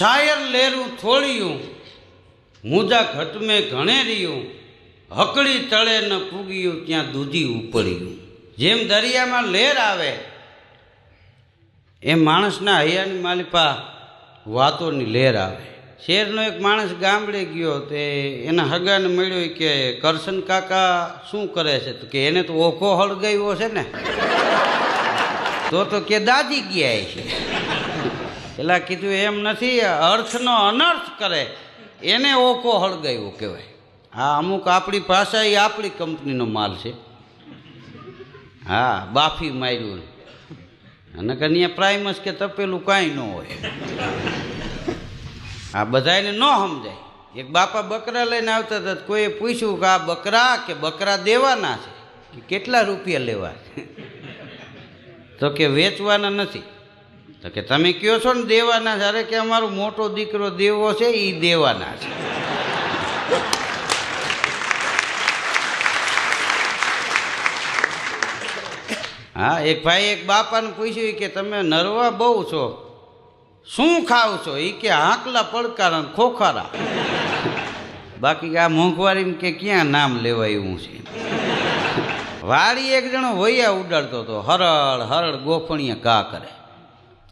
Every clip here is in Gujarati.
શાયર લેરું થોડિયું મુજા ઘટ મેં ઘણેરિયું હકડી તળે ન પૂગ્યું ત્યાં દૂધી ઉપડ્યું. જેમ દરિયામાં લહેર આવે એમ માણસના હૈયાની માલિપા વાતોની લહેર આવે. શેરનો એક માણસ ગામડે ગયો તે એના હગાને મળ્યો કે કરશન કાકા શું કરે છે? તો કે એને તો ઓખો હળગાવ્યો છે ને. તો કે દાદી ગયા છે. પેલા કીધું એમ નથી, અર્થનો અનર્થ કરે એને ઓખો હળગાવ્યો કહેવાય. હા, અમુક આપણી ભાષા એ આપણી કંપનીનો માલ છે. હા, બાફી માર્યું અને કન્યા પ્રાઇમસ કે તપેલું કાંઈ ન હોય. આ બધાને ન સમજાય. એક બાપા બકરા લઈને આવતા હતા, કોઈએ પૂછ્યું કે આ બકરા કે બકરા દેવાના છે કે કેટલા રૂપિયા લેવા છે? તો કે વેચવાના નથી. તો કે તમે કહો છો ને દેવાના છે. અરે કે અમારો મોટો દીકરો દેવો છે એ દેવાના છે. હા, એક ભાઈ એક બાપાને પૂછ્યું કે તમે નરવા બહુ છો, શું ખાવ છો? એ કે હાંકલા પડકારા ખોખારા. બાકી આ મોંઘવારી કે ક્યાં નામ લેવાય એવું છે. વાડી એક જણો વૈયા ઉડાડતો હતો, હરળ હરળ ગોફણીયા ઘા કરે.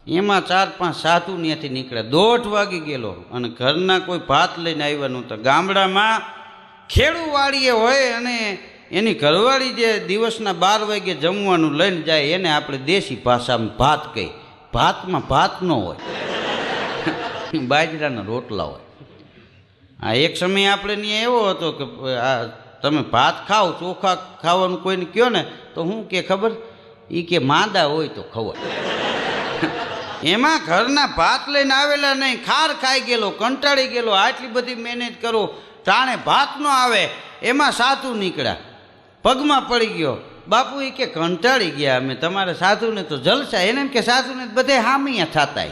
એમાં 4-5 સાધુ ત્યાંથી નીકળે. 1:30 વાગી ગયેલો અને ઘરના કોઈ ભાત લઈને આવ્યા નહોતા. ગામડામાં ખેડૂવાડીએ હોય અને એની ઘરવાળી જે દિવસના 12 વાગે જમવાનું લઈને જાય એને આપણે દેશી ભાષામાં ભાત કહી. ભાતમાં ભાત ન હોય, બાજરાના રોટલા હોય. આ એક સમય આપણે ત્યાં એવો હતો કે આ તમે ભાત ખાઓ, ચોખા ખાવાનું કોઈને કહો ને તો શું કે ખબર? એ કે માંદા હોય તો ખવાય. એમાં ઘરના ભાત લઈને આવેલા નહીં, ખાર ખાઈ ગયેલો, કંટાળી ગયેલો, આટલી બધી મહેનત કરો ટાણે ભાત ન આવે. એમાં સાધુ નીકળ્યા, પગમાં પડી ગયો. બાપુ એ કે કંટાળી ગયા અમે, તમારે સાધુને તો જલસા. એને એમ કે સાધુને બધે હામિયા થતા.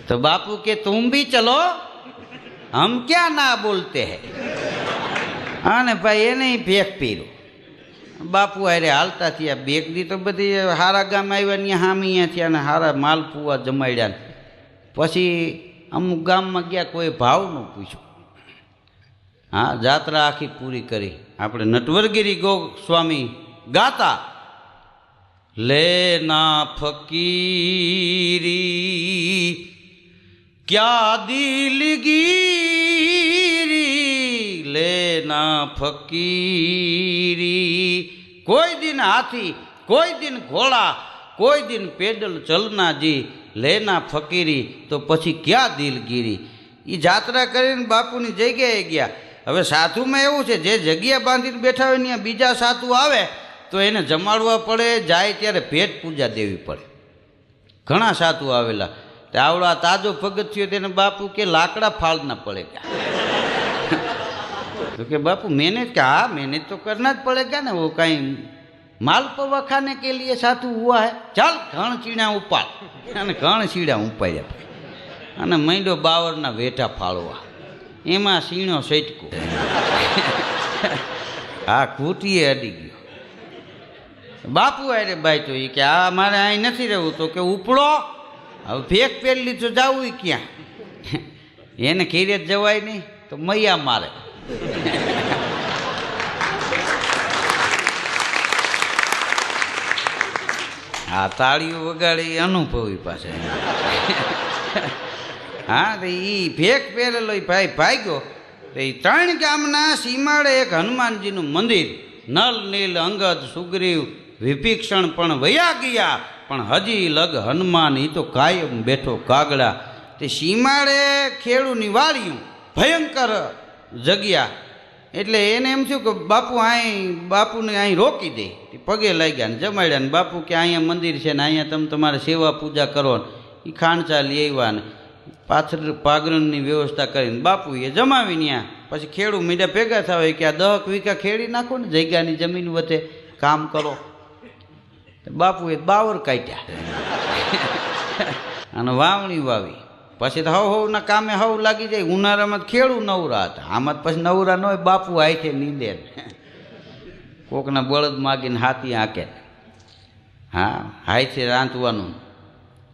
તો બાપુ કે તુમ ભી ચલો, હમ ક્યાં ના બોલતે હૈ. અને ભાઈ એને ભેખ પીરો. બાપુ અરે હાલતા થયા. બેગદી તો બધી હારા ગામ આવ્યા ત્યાં હામિયા થયા ને હારા માલપુઆ જમાડ્યા. પછી અમુક ગામમાં ગયા, કોઈ ભાવ ન પૂછ્યું. હા, જાત્રા આખી પૂરી કરી. આપણે નટવરગીરી ગોસ્વામી ગાતા, લેના ફકીરી ક્યા દિલગીરી, લેના ફકીરી. કોઈ દિન હાથી, કોઈ દિન ઘોડા, કોઈ દિન પેદલ ચલના જી, લેના ફકીરી તો પછી ક્યાં દિલગીરી. એ જાત્રા કરીને બાપુની જગ્યાએ ગયા. હવે સાધુમાં એવું છે, જે જગ્યા બાંધીને બેઠા હોય ત્યાં બીજા સાધુ આવે તો એને જમાડવા પડે, જાય ત્યારે ભેટ પૂજા દેવી પડે. ઘણા સાધુ આવેલા, તે આવડા તાજો ભગત થયો તેને બાપુ કે લાકડા ફાળના પડે ગયા. તો કે બાપુ મહેનત, કે હા મહેનત તો કરના જ પડેગા ને, वो कहीं माल पवा खाने के लिए साधु हुआ है, ચાલ ઘણ ચીડા ઉપાડ. અને ઘણ ચીડા ઉપાડ્યા અને માંડ્યો બાવરના વેઠા ફાળવા. એમાં સીણો સટકો. આ કૂટીએ અડી ગયો. બાપુ અરે ભાઈ તો એ કે આ મારે અહીં નથી રહેવું. તો કે ઉપડો, હવે ભેગ પહેરી તો જવું ક્યાં? એને ઘેરે જ જવાય નહીં તો મૈયા મારે. આ તાળીઓ વગાડી અનુભવી પાસે. હા, તો એ ભેગ પહેરેલો ભાઈ ભાગ્યો. તો એ 3 ગામના સીમાડે એક હનુમાનજીનું મંદિર. નલ નીલ અંગદ સુગ્રીવ વિભીક્ષણ પણ વયા ગયા, પણ હજી લગ હનુમાન એ તો કાયમ બેઠો કાગડા. તે સીમાડે ખેડૂની વાળ્યું, ભયંકર જગ્યા. એટલે એને એમ થયું કે બાપુ બાપુને અહીં રોકી દે. પગે લાગ્યા ને જમાડ્યા ને બાપુ કે અહીંયા મંદિર છે ને અહીંયા તમે તમારે સેવા પૂજા કરો ને. એ ખાંડચા લઈ આવ્યા ને પાથર પાગરણની વ્યવસ્થા કરીને બાપુ એ જમાવી ત્યાં. પછી ખેડૂ મીડા ભેગા થવા કે આ 10 વીઘા ખેડી નાખો ને, જગ્યાની જમીન વધે, કામ કરો. બાપુએ બાવર કાઢ્યા અને વાવણી વાવી. પછી તો હવના કામે હવ લાગી જાય. ઉનાળામાં ખેડૂ નવરા હતા, આમાં પછી નવરા ન હોય. બાપુ હાથે નીંદે, કોકના બળદ માગીને હાથી આંકે. હા, હાથે રાંધવાનું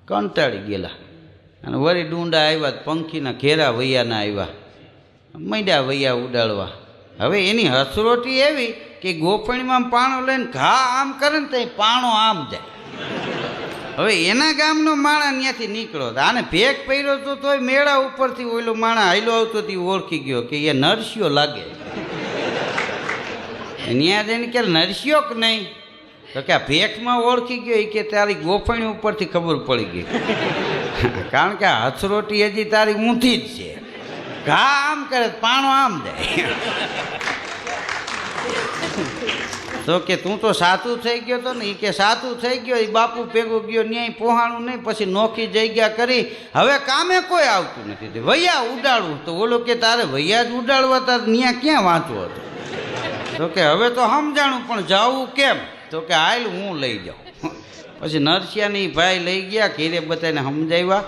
કંટાળી ગયેલા. અને વળી ડુંડા આવ્યા, પંખીના ઘેરા વૈયાના આવ્યા, મંડ્યા વૈયા ઉડાડવા. હવે એની હસરોટી એવી કે ગોફણીમાં પાણો લઈને ઘા આમ કરે ને તો પાણો આમ જાય. હવે એના ગામનો માણા ત્યાંથી નીકળ્યો, આને ભેગ પહેર્યો તો તોય મેળા ઉપરથી ઓલો માણા હાઈલો આવતો તે ઓળખી ગયો કે એ નરસિયો લાગે. ત્યાં જઈને કે નરસિયો કે નહીં, તો કે આ ભેખમાં ઓળખી ગયો. એ કે તારી ગોફણી ઉપરથી ખબર પડી ગઈ, કારણ કે આ હસરોટી હજી તારી ઊંધી જ છે, ઘા આમ કરે પાણો આમ જાય. તો કે તું તો સાતું થઈ ગયો તો ને, એ કે સાતું થઈ ગયો. એ બાપુ ભેગો ગયો, ન્યાય પોહાણું નહીં, પછી નોખી જગ્યા કરી, હવે કામે કોઈ આવતું નથી, વૈયા ઉડાડવું. તો ઓલો કે તારે વૈયા જ ઉડાડવા, તારે ત્યાં ક્યાં વાંચવો હતો? તો કે હવે તો સમજાણું, પણ જાવું કેમ? તો કે હાલ હું લઈ જાઉં. પછી નરસિયાની ભાઈ લઈ ગયા, ઘેરે બધાને સમજાવ્યા,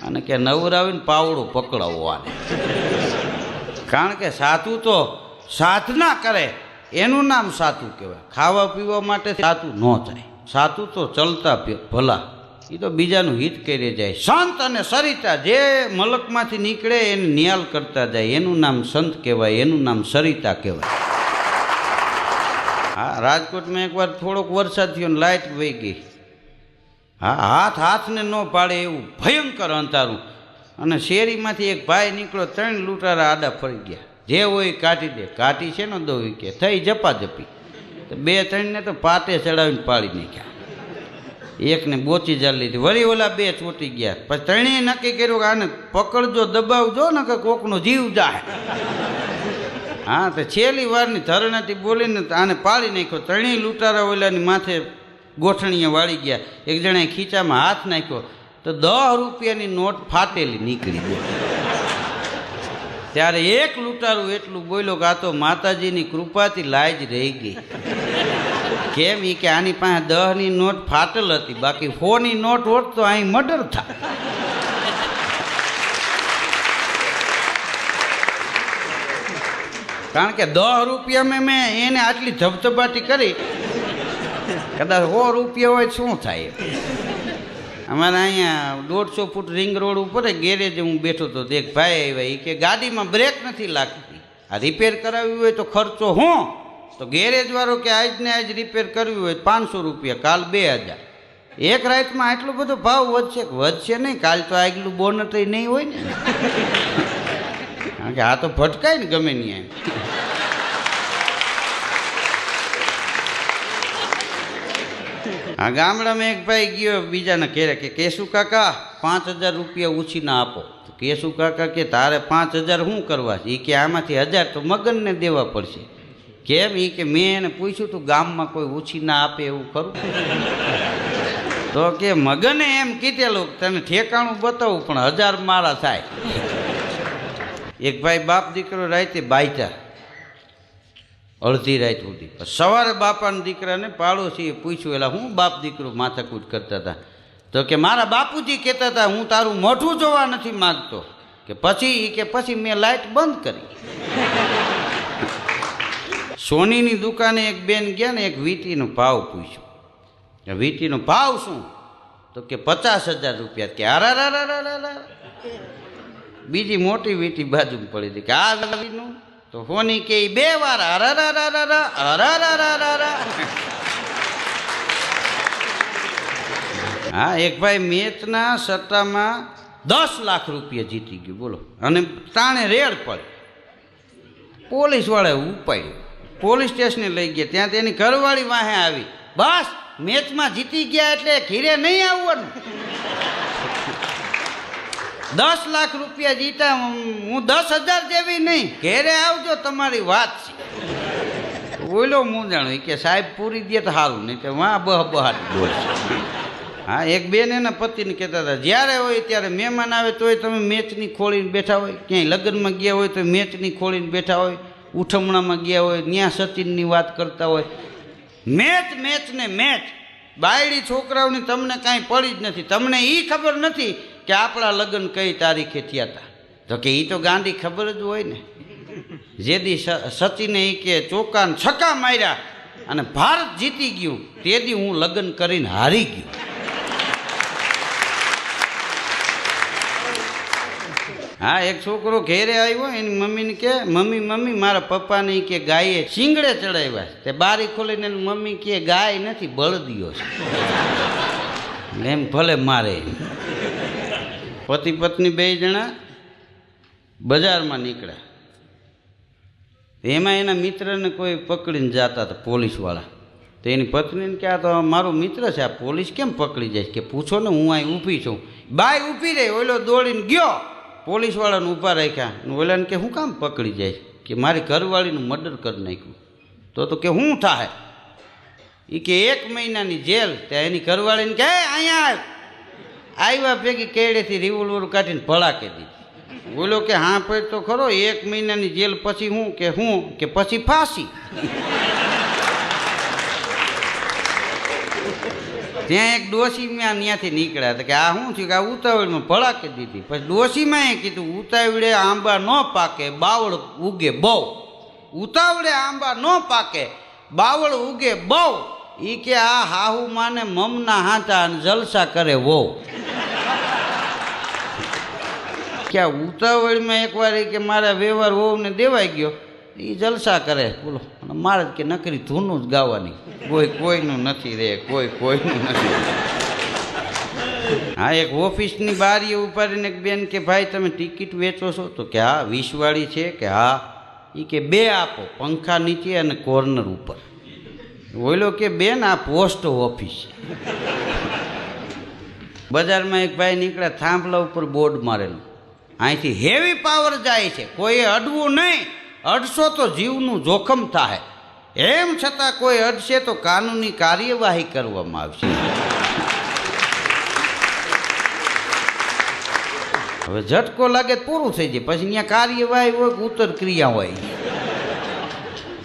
અને કે નવરાવીને પાવડું પકડાવવાને. કારણ કે સાતું તો સાધના કરે એનું નામ સાતું કહેવાય. ખાવા પીવા માટે સાતું ન થાય, સાતું તો ચલતા ભલા, એ તો બીજાનું હિત કરી જાય. સંત અને સરિતા જે મલકમાંથી નીકળે એને નિયાલ કરતા જાય, એનું નામ સંત કહેવાય, એનું નામ સરિતા કહેવાય. હા, રાજકોટમાં એકવાર થોડોક વરસાદ થયો ને લાઇટ વહી ગઈ. હા, હાથને ન પાડે એવું ભયંકર અંધારું. અને શેરીમાંથી એક ભાઈ નીકળ્યો, 3 લૂંટારા આડા ફરી ગયા. જે હોય કાઢી દે, કાઢી છે ને દોવી કે થઈ જપાજપી. તો 2-3 ને તો પાટે ચડાવીને પાડી નાખ્યા, એકને બોચી જાળી લીધી, વળી ઓલા 2 ચોટી ગયા. પછી 3એ નક્કી કર્યું કે આને પકડજો, દબાવજો ને કે કોકનો જીવ જાય. હા, તો છેલ્લી વારની ધરણાથી બોલીને આને પાડી નાખ્યો. 3 લૂંટારા ઓલાની માથે ગોઠણીએ વાળી ગયા. એક જણાએ ખીચામાં હાથ નાખ્યો તો 10 રૂપિયાની નોટ ફાટેલી નીકળી ગઈ. ત્યારે એક લૂંટારું એટલું બોલ્યો કે આ તો માતાજીની કૃપાથી લાજ રહી ગઈ. કેમ? એ કે આની પાસે 10ની નોટ ફાટેલ હતી, બાકી 4ની નોટ હોત તો અહીં મર્ડર થાય. કારણ કે 10 રૂપિયામાં મેં એને આટલી ધબધબાટી કરી, કદાચ 100 રૂપિયા હોય શું થાય? અમારે અહીંયા 150 ફૂટ રિંગ રોડ ઉપર ગેરેજ હું બેઠો હતો, એક ભાઈ આવ્યા. એ કે ગાડીમાં બ્રેક નથી લાગતી, આ રિપેર કરાવવી હોય તો ખર્ચો હું? તો ગેરેજ વાળો કે આજને આજ રિપેર કરવી હોય 500 રૂપિયા, કાલ 2000. એક રાતમાં આટલો બધો ભાવ વધશે? વધશે નહીં, કાલ તો આગલું બોનટ નહીં હોય ને. કારણ કે આ તો ભટકાય ને ગમે નહીં. આ ગામડામાં એક ભાઈ ગયો બીજાના ઘેરે કે કેશુ કાકા 5000 રૂપિયા ઉછીના આપો. તો કેશુ કાકા કે તારે 5000 શું કરવા છે? એ કે આમાંથી 1000 તો મગનને દેવા પડશે. કેમ? એ કે મેં એને પૂછ્યું તું ગામમાં કોઈ ઉછીના આપે એવું ખરું? તો કે મગને એમ કીધેલું તને ઠેકાણું બતાવું પણ 1000 મારા થાય. એક ભાઈ બાપ દીકરો રાતે બાયતા અડધી રાત સુધી. સવારે બાપાના દીકરાને પાડોશીએ પૂછ્યું, એલા હું બાપ દીકરો માથાકૂટ કરતા હતા? તો કે મારા બાપુજી કહેતા હતા હું તારું મોઢું જોવા નથી માગતો. કે પછી મેં લાઇટ બંધ કરી. સોનીની દુકાને એક બેન ગયા ને, એક વીંટીનો ભાવ પૂછ્યો. વીંટીનો ભાવ શું? તો કે 50,000 રૂપિયા. કે આરા બીજી મોટી વીંટી બાજુમાં પડી હતી કે આ વીનું. તો હોની કે 2 વાર હા, એક ભાઈ મેચના સટ્ટામાં 10 લાખ રૂપિયા જીતી ગયું, બોલો. અને તાણે રેડ પડે, પોલીસ વાળાએ ઉપાડ્યું, પોલીસ સ્ટેશને લઈ ગયા. ત્યાં તેની ઘરવાળી વાહે આવી, બસ મેચમાં જીતી ગયા એટલે ઘીરે નહીં આવવાનું. 10 લાખ રૂપિયા જીતા, હું 10,000 જેવી નહીં, ઘેરે આવજો તમારી વાત છે. બોલો હું જાણું કે સાહેબ પૂરી દે તો સારું, નહીં તો વાં બહાટ બોલશે. હા, એક બેન એના પતિને કહેતા હતા જ્યારે હોય ત્યારે મહેમાન આવે તોય તમે મેચની ખોળીને બેઠા હોય, ક્યાંય લગ્નમાં ગયા હોય તો મેચની ખોળીને બેઠા હોય, ઉઠમણામાં ગયા હોય ત્યાં સચિનની વાત કરતા હોય. મેચ ને મેચ. બાયડી છોકરાઓની તમને કાંઈ પડી જ નથી. તમને એ ખબર નથી કે આપણા લગ્ન કઈ તારીખે થયા હતા? તો કે એ તો ગાંધી ખબર જ હોય ને. જેદી સચિને એ કે ચોક્કા છક્કા માર્યા અને ભારત જીતી ગયું, તેથી હું લગ્ન કરીને હારી ગયું. હા, એક છોકરો ઘેરે આવ્યો, એની મમ્મીને કે મમ્મી મમ્મી મારા પપ્પાને ઈ કે ગાયે શીંગડે ચડાવ્યા. તે બારી ખોલીને એની મમ્મી કે ગાય નથી, બળદિયો છે. એમ ભલે મારે. પતિ પત્ની બે જણા બજારમાં નીકળ્યા. એમાં એના મિત્રને કોઈ પકડીને જતા હતા પોલીસવાળા. તો એની પત્નીને કે આ તો મારો મિત્ર છે, આ પોલીસ કેમ પકડી જાય? કે પૂછો ને, હું અહીં ઊભી છું. બાય ઊભી રહી, ઓલો દોડીને ગયો, પોલીસવાળાને ઊભા રાખ્યા. ઓલાને કે હું કામ પકડી જાય? કે મારી ઘરવાળીનું મર્ડર કરી નાખ્યું. તો કે શું થાય? એ કે 1 મહિનાની જેલ. ત્યાં એની ઘરવાળીને કે અહીંયા આવ્યા ભેગી કેડેથી રિવોલ્વર કાઢીને ભડાકે દીધી. બોલો કે હા પણ તો ખરો, 1 મહિનાની જેલ પછી હું કે પછી ફાંસી. ત્યાં એક ડોશીમાં ત્યાંથી નીકળ્યા હતા કે આ શું થયું કે આ ઉતાવળમાં ભડાકે દીધી. પછી ડોશીમાં એ કીધું ઉતાવળે આંબા ન પાકે બાવળ ઉગે બહુ. ઉતાવળે આંબા ન પાકે બાવળ ઉગે બહુ. એ કે આ હાહુ માને મમના હાથા અને જલસા કરે વહુ. કે આ ઉતાવળમાં એકવાર કે મારા વ્યવહાર વહુને દેવાઈ ગયો, એ જલસા કરે બોલો. અને મારે કે નકરી ધૂનું જ ગાવાની, કોઈ કોઈનું નથી રે, કોઈ કોઈનું નથી. હા, એક ઓફિસની બારીએ ઉપાડીને એક બેન કે ભાઈ તમે ટિકિટ વેચો છો? તો કે હા 20 વાળી છે. કે હા. એ કે 2 આપો, પંખા નીચે અને કોર્નર ઉપર. બોલો કે બેન આ પોસ્ટ ઓફિસ. બજારમાં એક ભાઈ નીકળ્યા, થાંભલા ઉપર બોર્ડ મારેલું, અહીંથી હેવી પાવર જાય છે, કોઈએ અડવું નહીં, અડશો તો જીવનું જોખમ થાય, એમ છતાં કોઈ અડશે તો કાનૂની કાર્યવાહી કરવામાં આવશે. હવે ઝટકો લાગે પૂરું થઈ જાય, પછી અહીંયા કાર્યવાહી હોય, ઉત્તર ક્રિયા હોય.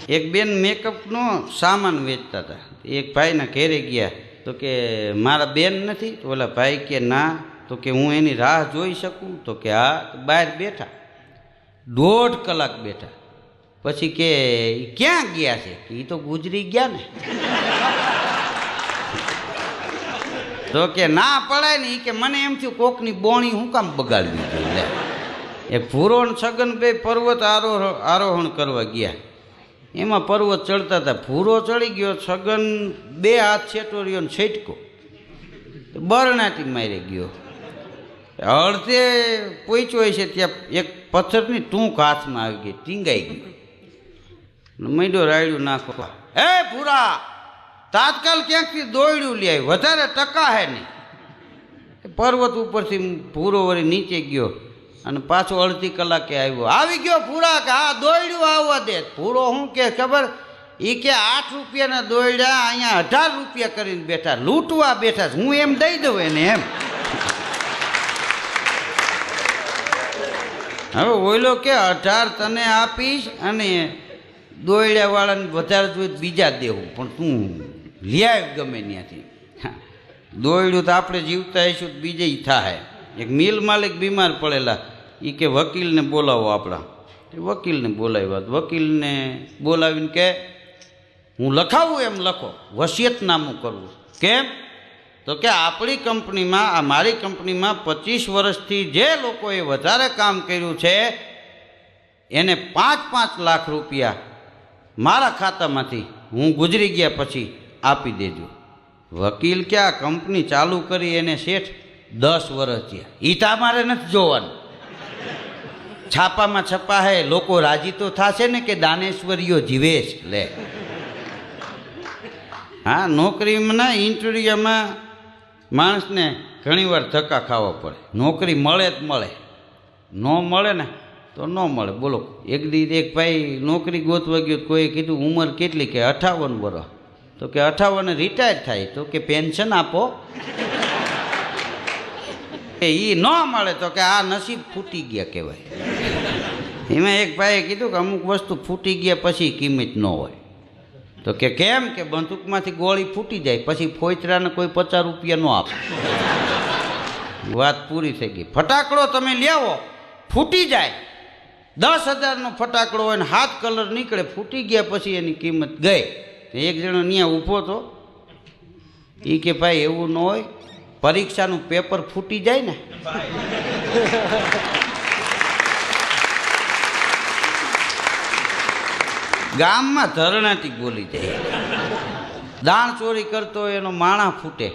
એક બેન મેકઅપનો સામાન વેચતા હતા. એક ભાઈના ઘેરે ગયા તો કે મારા બેન નથી? તો ઓલા ભાઈ કે ના. તો કે હું એની રાહ જોઈ શકું? તો કે હા. બહાર બેઠા, 1.5 કલાક બેઠા. પછી કે ક્યાં ગયા છે? કે એ તો ગુજરી ગયા ને. તો કે ના પડાય ને. કે મને એમ થયું કોકની બોણી હું કામ બગાડવી જોઈએ. એક ભૂરો ને છગન બે પર્વત આરોહણ કરવા ગયા. એમાં પર્વત ચડતા હતા, ભૂરો ચડી ગયો, છગન 2 હાથ છેટો રહ્યો ને છેટકો બરણાટી મારી ગયો. અડધે પહોંચ્યો છે ત્યાં એક પથ્થરની ટૂંક હાથમાં આવી ગઈ, ટીંગાઈ ગઈ. માંડ્યો રાયડું નાખવા. હે ભૂરા, તાત્કાલ ક્યાંકથી દોડ્યું લે આવી, વધારે ટકા હે નહીં. પર્વત ઉપરથી ભૂરો વળી નીચે ગયો અને પાછો 1/2 કલાકે આવ્યો. આવી ગયો ભૂરા? કે હા દોડ્યું આવવા દે. ભૂરો શું કે ખબર? એ કે 8 રૂપિયાના દોડ્યા, અહીંયા 18 રૂપિયા કરીને બેઠા, લૂંટવા બેઠા. હું એમ દઈ દઉં એને એમ. હવે ઓઈલો કે 18 તને આપીશ અને દોડ્યા વાળાને વધારે જોઈએ બીજા દેવું, પણ તું લઈ આવ ગમે ત્યાંથી. દોડ્યું તો આપણે જીવતા હશું તો બીજે થાય. એક મિલ માલિક બીમાર પડેલા, એ કે વકીલને બોલાવો આપણા. વકીલને બોલાવ્યા. વકીલને બોલાવીને કે હું લખાવું એમ લખો, વસિયતનામું કરવું. કેમ? તો કે આપણી કંપનીમાં, આ મારી કંપનીમાં 25 વર્ષથી જે લોકોએ વધારે કામ કર્યું છે એને 5-5 લાખ રૂપિયા મારા ખાતામાંથી હું ગુજરી ગયા પછી આપી દેજો. વકીલ કે આ કંપની ચાલુ કરી એને શેઠ 10 વર્ષ થયા. એ તો અમારે નથી જોવાનું. છાપામાં છપા હે, લોકો રાજી તો થશે ને કે દાનેશ્વરીઓ જીવે છે. લે હા, નોકરીમાં ઇન્ટરવ્યુમાં માણસને ઘણીવાર ધક્કા ખાવા પડે. નોકરી મળે જ મળે, ન મળે ને તો ન મળે. બોલો, એક ભાઈ નોકરી ગોતવા ગયો, કોઈ કીધું ઉંમર કેટલી? કે 58 વર્ષ. તો કે 58 રિટાયર થાય? તો કે પેન્શન આપો. એ ન મળે તો કે આ નસીબ ફૂટી ગયા કહેવાય. એમાં એક ભાઈએ કીધું કે અમુક વસ્તુ ફૂટી ગયા પછી કિંમત ન હોય. તો કે કેમ? કે બંદૂકમાંથી ગોળી ફૂટી જાય પછી ફોઈતરાને કોઈ 50 રૂપિયા ન આપે. વાત પૂરી થઈ ગઈ. ફટાકડો તમે લેવો, ફૂટી જાય, 10,000નો ફટાકડો હોય ને 7 કલર નીકળે, ફૂટી ગયા પછી એની કિંમત ગઈ. એક જણો ત્યાં ઊભો હતો, એ કે ભાઈ એવું ન હોય, પરીક્ષાનું પેપર ફૂટી જાય ને ગામમાં ધરણાટી બોલી જાય. દાણ ચોરી કરતો હોય એનો માણા ફૂટે.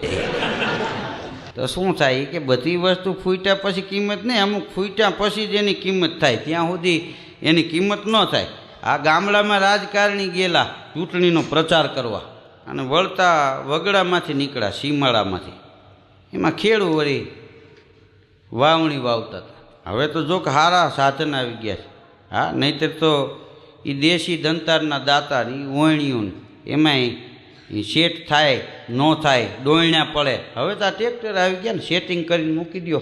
તો શું થાય કે બધી વસ્તુ ફૂટ્યા પછી કિંમત નહીં, અમુક ફૂટ્યા પછી જ એની કિંમત થાય, ત્યાં સુધી એની કિંમત ન થાય. આ ગામડામાં રાજકારણી ગયેલા ચૂંટણીનો પ્રચાર કરવા અને વળતા વગડામાંથી નીકળ્યા, સીમાડામાંથી. એમાં ખેડૂ વળી વાવણી વાવતા હતા. હવે તો જો કે સારા સાધન આવી ગયા છે. હા, નહીંતર તો એ દેશી દંતારના દાતા એ ઓયણીઓ એમાંય એ સેટ થાય ન થાય, ડોયણા પડે. હવે તો આ ટ્રેક્ટર આવી ગયા ને, સેટિંગ કરીને મૂકી દો,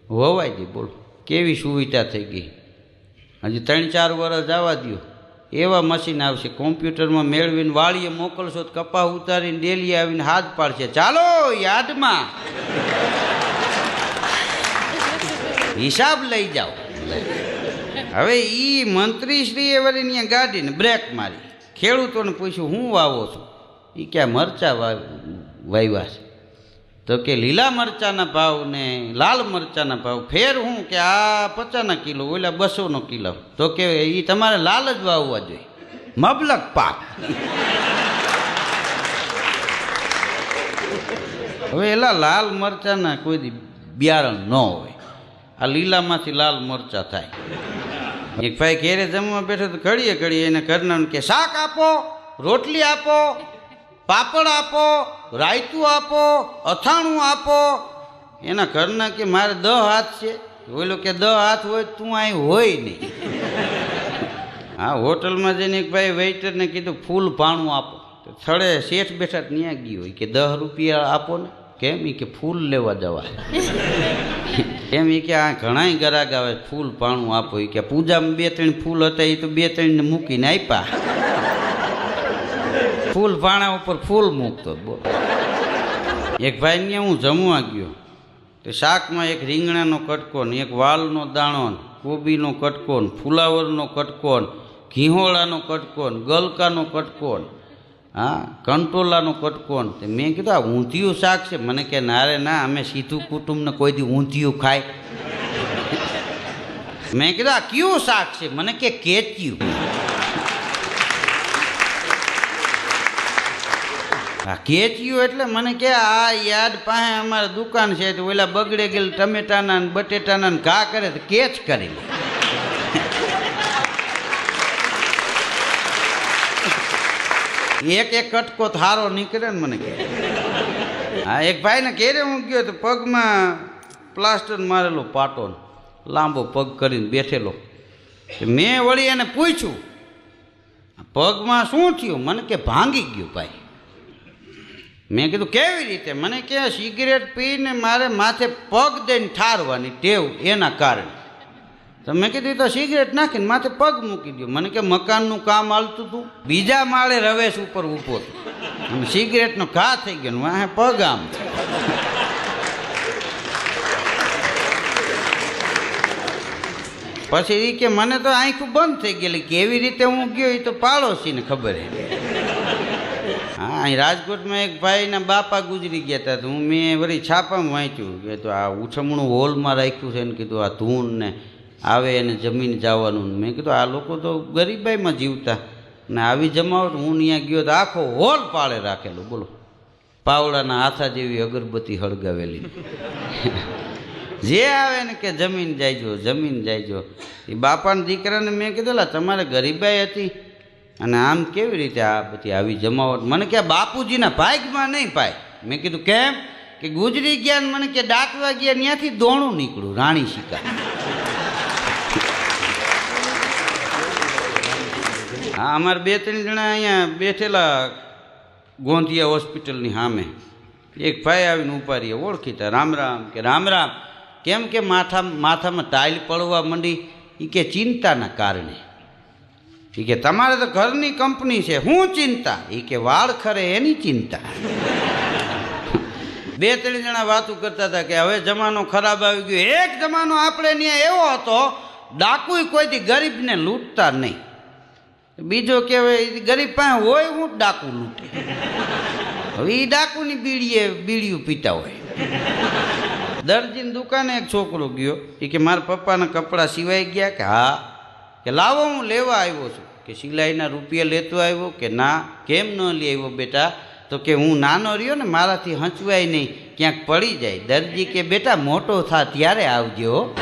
વવાઈ દે. બોલો કેવી સુવિધા થઈ ગઈ. હજી 3-4 વર્ષ જવા દો, એવા મશીન આવશે. કોમ્પ્યુટરમાં મેળવીને વાળીએ મોકલશો તો કપા ઉતારીને ડેલી આવીને હાથ પાડશે, ચાલો યાદમાં હિસાબ લઈ જાઓ. હવે એ મંત્રીશ્રીએ વળી ત્યાં ગાડીને બ્રેક મારી. ખેડૂતોને પૂછ્યું, હું વાવો છું? એ ક્યાં મરચાં વાવ્યા છે. તો કે લીલા મરચાંના ભાવ ને લાલ મરચાંના ભાવ ફેર હું? કે આ 50 કિલો, ઓલા 200 કિલો. તો કે એ તમારે લાલ જ વાવવા જોઈએ, મબલક પાક. હવે એલા લાલ મરચાંના કોઈ બિયારણ ન હોય, આ લીલામાંથી લાલ મરચાં થાય. એક ભાઈ ઘેરે જમવા બેઠો તો ઘડીએ એને ઘરના કે શાક આપો, રોટલી આપો, પાપડ આપો, રાયતું આપો, અથાણું આપો. એના ઘરના કે મારે 10 હાથ છે. ઓલો કે 10 હાથ હોય તું અહીં હોય નહીં. હા, હોટલમાં જઈને એક ભાઈ વેઇટરને કીધું ફૂલ ભાણું આપો. તો થડે શેઠ બેઠા ત્યાં ગયો હોય કે 10 રૂપિયા આપો ને. કેમ? એ કે ફૂલ લેવા જવા. એમ એ કે આ ઘણાય ગરાગ આવે, ફૂલ ભાણું આપો. એ કે પૂજામાં 2-3 ફૂલ હતા, એ તો 2-3 ને મૂકીને આપ્યા. ફૂલ ભાણા ઉપર ફૂલ મૂકતો. બોલો. એક ભાઈ ને હું જમવા ગયો તો શાકમાં એક રીંગણાનો કટકો ને, એક વાલનો દાણો ને, કોબીનો કટકો ને, ફુલાવરનો કટકો ને, ઘીહોળાનો કટકો ને, ગલકાનો કટકો ને, હા, કંટોલાનો કટકો ને. મેં કીધું આ ઊંધિયું શાક છે? મને કે ના રે ના, અમે સીધું કુટુંબને કોઈ દી ઊંધિયું ખાય. મેં કીધું આ કયું શાક છે? મને કે કેચ્યું. હા, કેચ્યું એટલે મને કે આ યાદ પાસે અમારે દુકાન છે, તો ઓલા બગડે ગયેલ ટમેટાના ને બટેટાના ને ઘા કરે તો કેચ કરી લે. એક કટકો થારો નીકળે ને મને કે. હા, એક ભાઈને ઘેરે હું ગયો તો પગમાં પ્લાસ્ટર મારેલો પાટો, લાંબો પગ કરીને બેઠેલો. મેં વળી એને પૂછ્યું પગમાં શું થયું? મને કે ભાંગી ગયું ભાઈ. મેં કીધું કેવી રીતે? મને કે સિગરેટ પીને મારે માથે પગ દઈને ઠારવાની ટેવ, એના કારણે. તો મેં કીધું તો સિગરેટ નાખીને માથે પગ મૂકી દો. મને કે મકાનનું કામ હાલતું હતું, બીજા માળે રવેશ ઉપર ઊભો હતો અને સિગરેટનો ઘા થઈ ગયો, વાહે પગ આમ. પછી એ કે મને તો આંખું બંધ થઈ ગયેલી. કેવી રીતે હું ગયો એ તો પાડોશીને ખબર હે. હા, અહીં રાજકોટમાં એક ભાઈના બાપા ગુજરી ગયા હતા, તો મેં વળી છાપામાં વાંચ્યું કે તો આ ઉછમણું હોલમાં રાખ્યું છે ને, કીધું આ ધૂન ને આવે એને જમીન જવાનું. મેં કીધું આ લોકો તો ગરીબાઈમાં જીવતા ને આવી જમાવટ. હું ત્યાં ગયો તો આખો હોલ પાળે રાખેલો. બોલો, પાવડાના હાથા જેવી અગરબત્તી હળગાવેલી. જે આવે ને કે જમીન જાયજો, જમીન જાયજો. એ બાપાના દીકરાને મેં કીધું તમારે ગરીબાઈ હતી અને આમ કેવી રીતે આ બધી આવી જમાવટ? મને કે બાપુજીના ભાગમાં નહીં પાય. મેં કીધું કેમ? કે ગુજરી ગયા ને મને કે દાટવા ગયા, ત્યાંથી દોણું નીકળ્યું રાણી શિકાર. હા, અમારે 2-3 જણા અહીંયા બેઠેલા ગોંધિયા હોસ્પિટલની સામે. એક ભાઈ આવીને ઉપાડીએ, ઓળખીતા, રામ રામ. કે રામ રામ. કેમ? કે માથામાં ટાઇલ પડવા માંડી. એ કે ચિંતાના કારણે. એ કે તમારે તો ઘરની કંપની છે, શું ચિંતા? એ કે વાળ ખરે એની ચિંતા. 2-3 જણા વાતું કરતા હતા કે હવે જમાનો ખરાબ આવી ગયો. એક જમાનો આપણે ત્યાં એવો હતો, ડાકુય કોઈથી ગરીબને લૂંટતા નહીં. બીજો કે ગરીબ પાસે હોય હું ડાકુ લૂંટે. હવે એ ડાકુની બીડીયું પીતા હોય. દરજીની દુકાને એક છોકરો ગયો. એ કે મારા પપ્પાના કપડાં સિવાઈ ગયા. કે હા. કે લાવો હું લેવા આવ્યો છું. કે સિલાઈના રૂપિયા લેતો આવ્યો કે ના, કેમ ન લઈ આવ્યો બેટા? તો કે હું નાનો રહ્યો ને મારાથી હંચવાય નહીં, ક્યાંક પડી જાય. દરજી કે બેટા મોટો થા ત્યારે આવજો.